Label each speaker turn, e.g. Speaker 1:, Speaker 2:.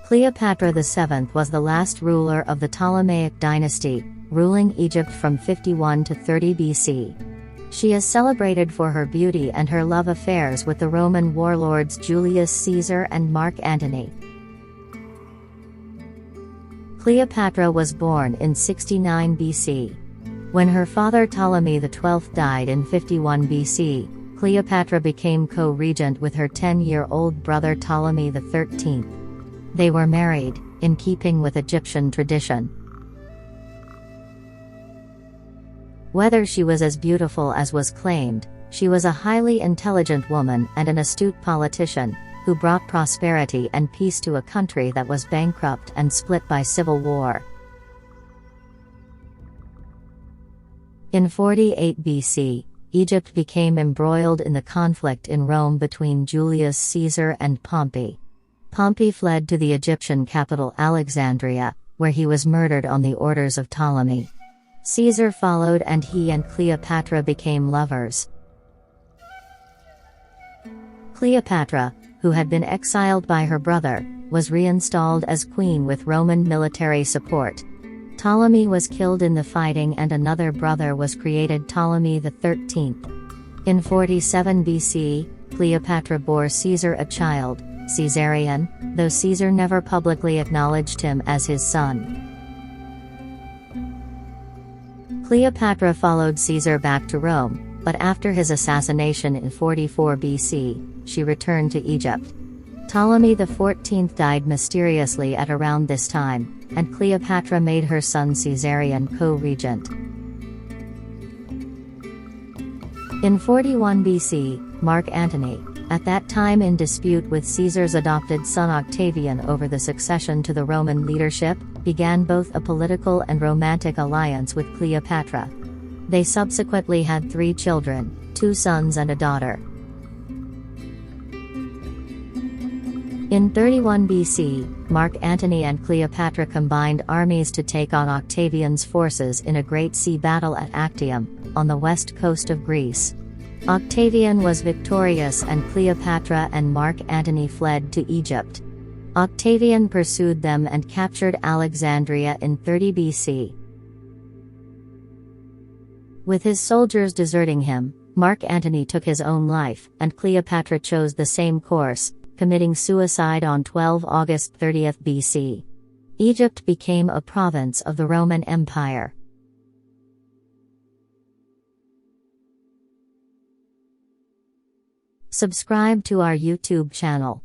Speaker 1: Cleopatra VII was the last ruler of the Ptolemaic dynasty, ruling Egypt from 51 to 30 BC. She is celebrated for her beauty and her love affairs with the Roman warlords Julius Caesar and Mark Antony. Cleopatra was born in 69 BC. When her father Ptolemy XII died in 51 BC, Cleopatra became co-regent with her 10-year-old brother Ptolemy XIII. They were married, in keeping with Egyptian tradition. Whether she was as beautiful as was claimed, she was a highly intelligent woman and an astute politician, who brought prosperity and peace to a country that was bankrupt and split by civil war. In 48 BC, Egypt became embroiled in the conflict in Rome between Julius Caesar and Pompey. Pompey fled to the Egyptian capital Alexandria, where he was murdered on the orders of Ptolemy. Caesar followed and he and Cleopatra became lovers. Cleopatra, who had been exiled by her brother, was reinstalled as queen with Roman military support. Ptolemy was killed in the fighting and another brother was created Ptolemy XIII. In 47 BC, Cleopatra bore Caesar a child, Caesarion, though Caesar never publicly acknowledged him as his son. Cleopatra followed Caesar back to Rome, but after his assassination in 44 BC, she returned to Egypt. Ptolemy XIV died mysteriously at around this time, and Cleopatra made her son Caesarion co-regent. In 41 BC, Mark Antony, at that time in dispute with Caesar's adopted son Octavian over the succession to the Roman leadership, began both a political and romantic alliance with Cleopatra. They subsequently had 3 children, 2 sons and a daughter. In 31 BC, Mark Antony and Cleopatra combined armies to take on Octavian's forces in a great sea battle at Actium, on the west coast of Greece. Octavian was victorious and Cleopatra and Mark Antony fled to Egypt. Octavian pursued them and captured Alexandria in 30 BC. With his soldiers deserting him, Mark Antony took his own life, and Cleopatra chose the same course, committing suicide on 12 August 30 BC. Egypt became a province of the Roman Empire. Subscribe to our YouTube channel.